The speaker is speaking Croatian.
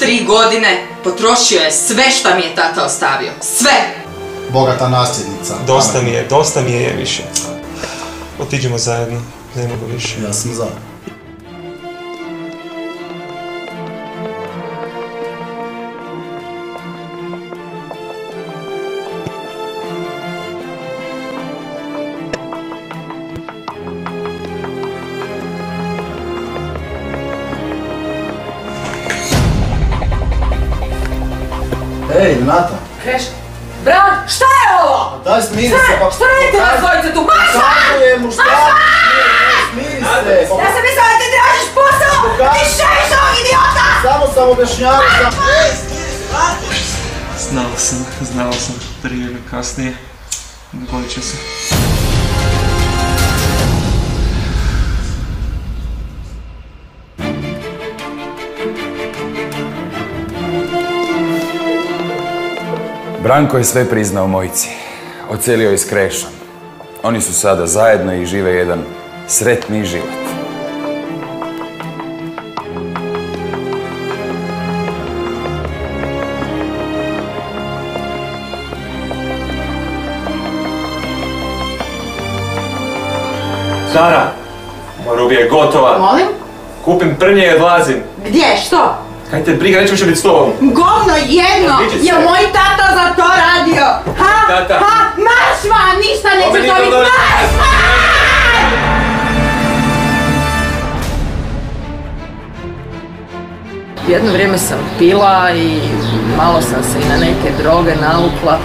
3 godine potrošio je sve šta mi je tata ostavio. Sve! Bogata nasljednica. Dosta mi je više. Otiđemo zajedno, ne mogu više. Ja sam za. Ej, Renata! Kreš, Bran, šta je ovo? Daj smiri se pa... Šta radite vas dvojice tu? Maša! Pokazujem mu šta? Smiri se! Ja sam mislila da ti tražiš posao! Ti ševiš ovog idiota! Samo sam objašnjavao da... Znao sam, prije ili kasnije. Dogodit će se. Branko je sve priznao Mojici. Odselio je s Krešom. Oni su sada zajedno i žive jedan sretni život. Sara, moja Rubi je gotova. Molim? Kupim prnje i odlazim. Gdje? Što? Kaj te briga, neću više biti s tobom. Govno jedno! Je moj tata za to radio! Ha? Tata. Ha? Marš van! Ništa neće dobiti! Marš van! Jedno vrijeme sam pila i malo sam se i na neke droge navukla.